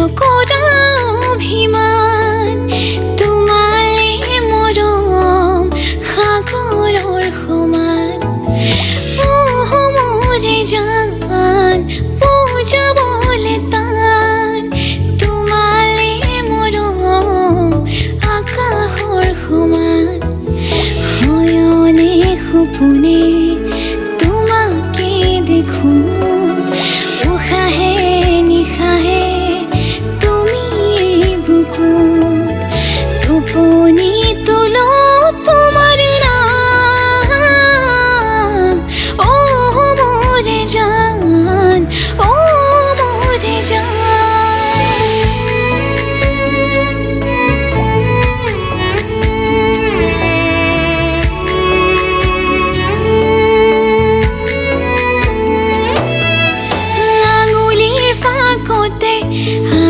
নকৰা অভিমান তোমালে মৰম সাগৰৰ সমান মোৰে জান বুজাবলে টান তোমালে মৰম আকাশৰ সমান শয়নে সপোনে তোমাকে দেখো উশাহে নিশাহে তুমি বুকুত টোপনি তোলো তোমাৰ নাম ও মোৰে জান ও মোৰে জান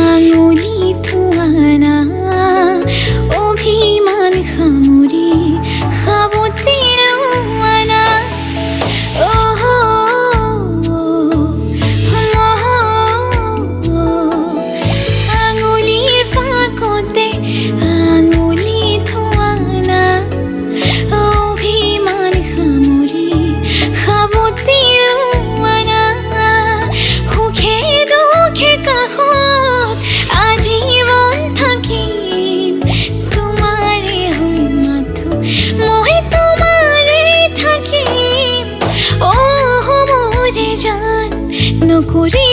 আঙুলি থোৱানা অভিমান সামৰি সাবতি লোৱানা আঙুলিৰ ফাকতে আঙুলি থোৱানা অভিমান সামৰি সাবতি লোৱানা সুখে দুখে কাষত আজীৱন থাকিম তোমাৰে হৈ মাথো মই তোমাৰে থাকিম মোৰে জান নকৰি